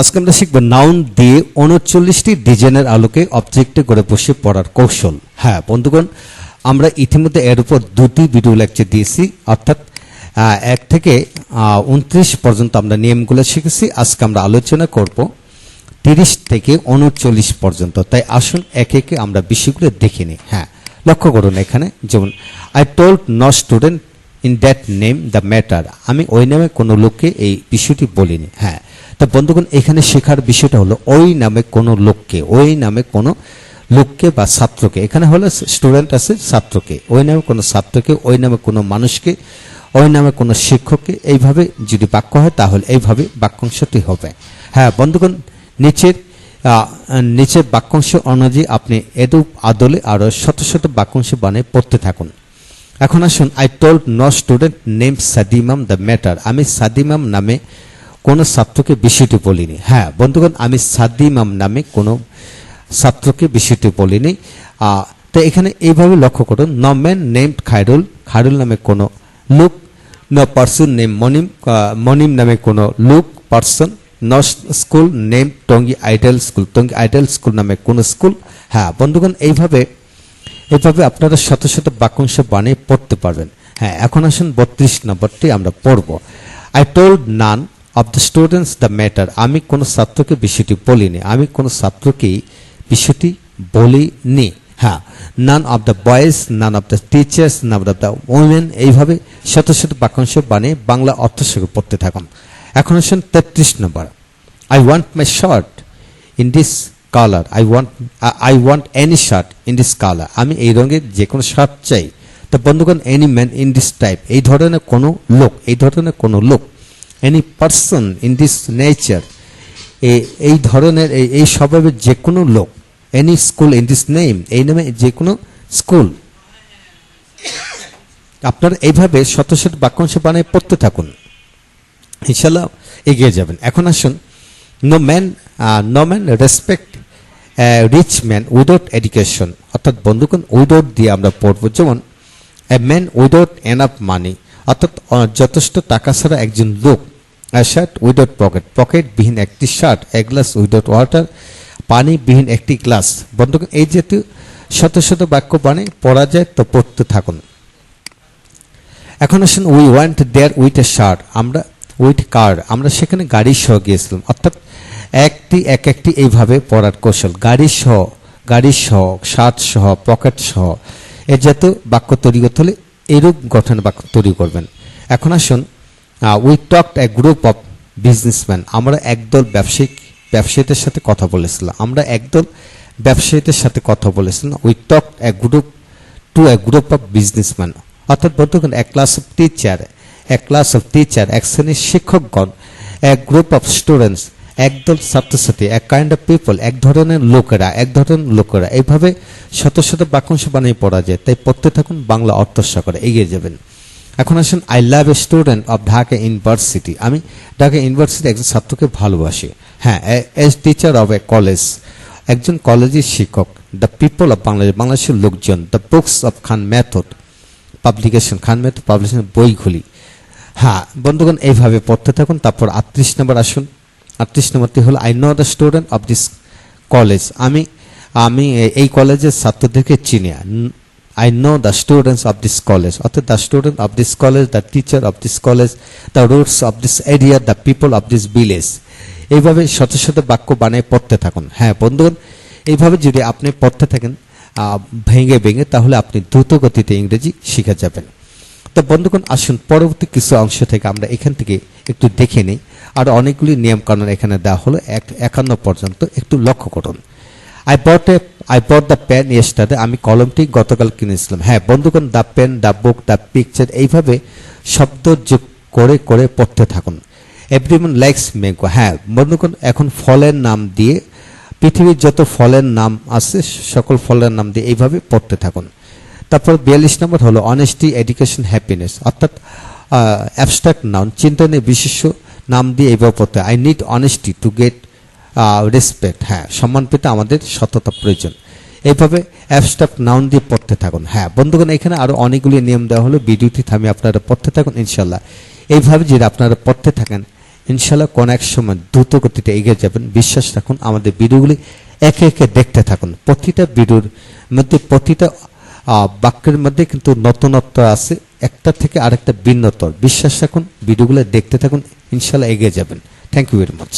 আজকে আমরা শিখব নাউন দিয়ে ৩৯টি ডিজাইনের আলোকে অবজেক্টে করে বসে পড়ার কৌশল। হ্যাঁ বন্ধুগণ, আমরা ইতিমধ্যে এর উপর 2টি ভিডিও লেকচার দিয়েছি, অর্থাৎ 1 থেকে 29 পর্যন্ত আমরা নিয়মগুলো শিখেছি। আজকে আমরা আলোচনা করব 30 থেকে 39 পর্যন্ত। তাই আসুন একে একে আমরা বিষয়গুলো দেখে নিই। হ্যাঁ, লক্ষ্য করুন এখানে, যেমন I told no student in that name the matter, আমি ওই নামে কোনো লোককে এই বিষয়টি বলিনি। হ্যাঁ, তা বন্ধুগণ এখানে শেখার বিষয়টা হলো ওই নামে কোনো লোককে, ওই নামে কোনো লোককে বা ছাত্রকে, এখানে হলো স্টুডেন্ট আছে ছাত্রকে, ওই নামে কোনো ছাত্রকে, ওই নামে কোনো মানুষকে, ওই নামে কোনো শিক্ষককে, এইভাবে যদি বাক্য হয় তাহলে এইভাবে বাক্যাংশটি হবে। হ্যাঁ বন্ধুগণ, নিচের বাক্যাংশ অনুযায়ী আপনি এরূপ আদলে আরো শত শত বাক্যাংশ বানিয়ে পড়তে থাকুন। এখন আসুন, I told no student name সাদিমাম দ্য ম্যাটার, আমি সাদিমাম নামে কোনো ছাত্রকে বিষয়টি বলিনি। হ্যাঁ বন্ধুগণ, আমি সাদিমাম নামে কোনো ছাত্রকে বিষয়টি বলিনি। তো এখানে এইভাবে লক্ষ্য করুন, no man named Khairul, Khairul নামে কোনো লোক, no person name Monim, Monim নামে কোনো লোক person, no school name Tongi ideal school, Tongi ideal school নামে কোনো স্কুল। হ্যাঁ বন্ধুগণ, এইভাবে আপনারা শত শত বাক্যাংশ বানিয়ে পড়তে পারবেন। হ্যাঁ, এখন আসুন 32 নম্বরটি আমরা পড়ব। I told none of the students the matter, আমি কোনো ছাত্রকে বিষয়টি বলিনি, আমি কোনো ছাত্রকেই বিষয়টি বলিনি। হ্যাঁ, none of the boys, none of the teachers, none of the women, এইভাবে শত শত বাক্যাংশ বানিয়ে বাংলা অর্থ সহ পড়তে থাকুন। এখন আসুন 33 নম্বর। I want my shirt in this colour, I want any shirt in this colour, আমি এই রঙের যে কোনো শার্ট চাই। তো বন্ধুগণ, any man in this type, এই ধরনের কোনো লোক, এই ধরনের কোনো লোক, any person in this nature, এই ধরনের এই স্বভাবের যে কোনো লোক, any school in this name, এই নামে যে কোনো স্কুল। আপনারা এইভাবে শত শত বাক্যাংশ বানিয়ে পড়তে থাকুন, ইনশাল্লাহ এগিয়ে যাবেন। এখন আসুন, no man respect rich man without education, অর্থাৎ বন্ধুগণ উইদাউট দিয়ে আমরা পড়বো। যেমন a man without enough money, অর্থাৎ যথেষ্ট টাকা ছাড়া একজন লোক। এ শার্ট উইদাউট পকেট, পকেটবিহীন একটি shirt. A glass without water, পানিবিহীন একটি গ্লাস। বন্ধুগণ এই জাতীয় শত শত বাক্য বানিয়ে পড়া যায়, তো পড়তে থাকুন। এখন আসুন, we want there with a shirt, আমরা উইথ কার, আমরা সেখানে গাড়ি সহ গিয়েছিলাম। অর্থাৎ একটি এইভাবে পড়ার কৌশল, গাড়ি সহ, শার্ট সহ, পকেট সহ, এ জাতীয় বাক্য তৈরি করতে হলে এরূপ গঠনের বাক্য তৈরি করবেন। এখন আসুন, we talked A group of businessman, আমরা একদল ব্যবসায়ীদের সাথে কথা বলেছিলাম, আমরা একদল ব্যবসায়ীদের সাথে কথা বলেছিলাম। We talked A group of businessman, অর্থাৎ বন্ধুগণ এক ক্লাস অফ টিচার, এক শ্রেণীর শিক্ষকগণ, এক গ্রুপ অফ স্টুডেন্টস, একদল ছাত্রছাত্রী, এক কাইন্ড অফ পিপল, এক ধরনের লোকেরা, এইভাবে শত শত বাক্যাংশ বানিয়ে পড়া যায়। তাই পড়তে থাকুন, বাংলা অর্থ সহকারে এগিয়ে যাবেন। এখন আসুন, I love a student of Dhaka university, আমি ঢাকা ইউনিভার্সিটি একজন ছাত্রকে ভালোবাসি। হ্যাঁ, as teacher of a college, একজন কলেজের শিক্ষক। দ্য পিপল অফ বাংলাদেশ, বাংলাদেশের লোকজন। The books of Khan method publication, Khan method publication বইগুলি। হ্যাঁ বন্ধুগণ, এইভাবে পড়তে থাকুন। তারপর 38 নম্বর আসুন। 38 নম্বরটি হলো, I know the student of this college, আমি এই কলেজের ছাত্রদেরকে চিনি। I know the students of this college, অর্থাৎ the student of this college, the teacher of this college, the roots of this area, the people of this village. এইভাবে শত শত বাক্য বানিয়ে পড়তে থাকুন। হ্যাঁ বন্ধুগণ, এইভাবে যদি আপনি পড়তে থাকেন ভেঙে, তাহলে আপনি দ্রুত গতিতে ইংরেজি শিখে যাবেন। তো বন্ধুগণ আসুন, পরবর্তী কিছু অংশ থেকে আমরা এখান থেকে একটু দেখে নিই। আর অনেকগুলি নিয়ম কানুন এখানে দেওয়া হলো 51 পর্যন্ত, একটু লক্ষ্য করুন। I bought the pen yesterday, আমি কলমটি গতকাল কিনেছিলাম। হ্যাঁ বন্ধুগণ, the pen, the book, the picture, এইভাবে শব্দ যোগ করে পড়তে থাকুন। এভরিওয়ান লাইকস ম্যাঙ্গো, হ্যাঁ বন্ধুগণ এখন ফলের নাম দিয়ে, পৃথিবীর যত ফলের নাম আছে সকল ফলের নাম দিয়ে এইভাবে পড়তে থাকুন। তারপর 42 নম্বর হলো অনেস্টি, এডুকেশন, হ্যাপিনেস, অর্থাৎ অ্যাবস্ট্রাক্ট নাউন, চিন্তনীয় বিশেষ্য নাম দিয়ে এইভাবে পড়তে। I need honesty to get respect, হ্যাঁ সম্মান পেতে আমাদের সততা প্রয়োজন। এইভাবে অ্যাবস্ট্রাক্ট নাউন দিয়ে পড়তে থাকুন। হ্যাঁ বন্ধুগণ, এখানে আরো অনেকগুলি নিয়ম দেওয়া হলো, ভিডিওটি থামিয়ে আপনারা পড়তে থাকুন ইনশাল্লাহ। এইভাবে যদি আপনারা পড়তে থাকেন ইনশাল্লাহ কোন এক সময় দ্রুত গতিতে এগিয়ে যাবেন। বিশ্বাস রাখুন, আমাদের ভিডিওগুলি একে একে দেখতে থাকুন। প্রতিটা ভিডিওর মধ্যে, প্রতিটা বাক্যের মধ্যে কিন্তু নতুনত্ব আছে, একটা থেকে আরেকটা ভিন্নতর। বিশ্বাস রাখুন, ভিডিওগুলো দেখতে থাকুন, ইনশাল্লাহ এগিয়ে যাবেন। Thank you very much.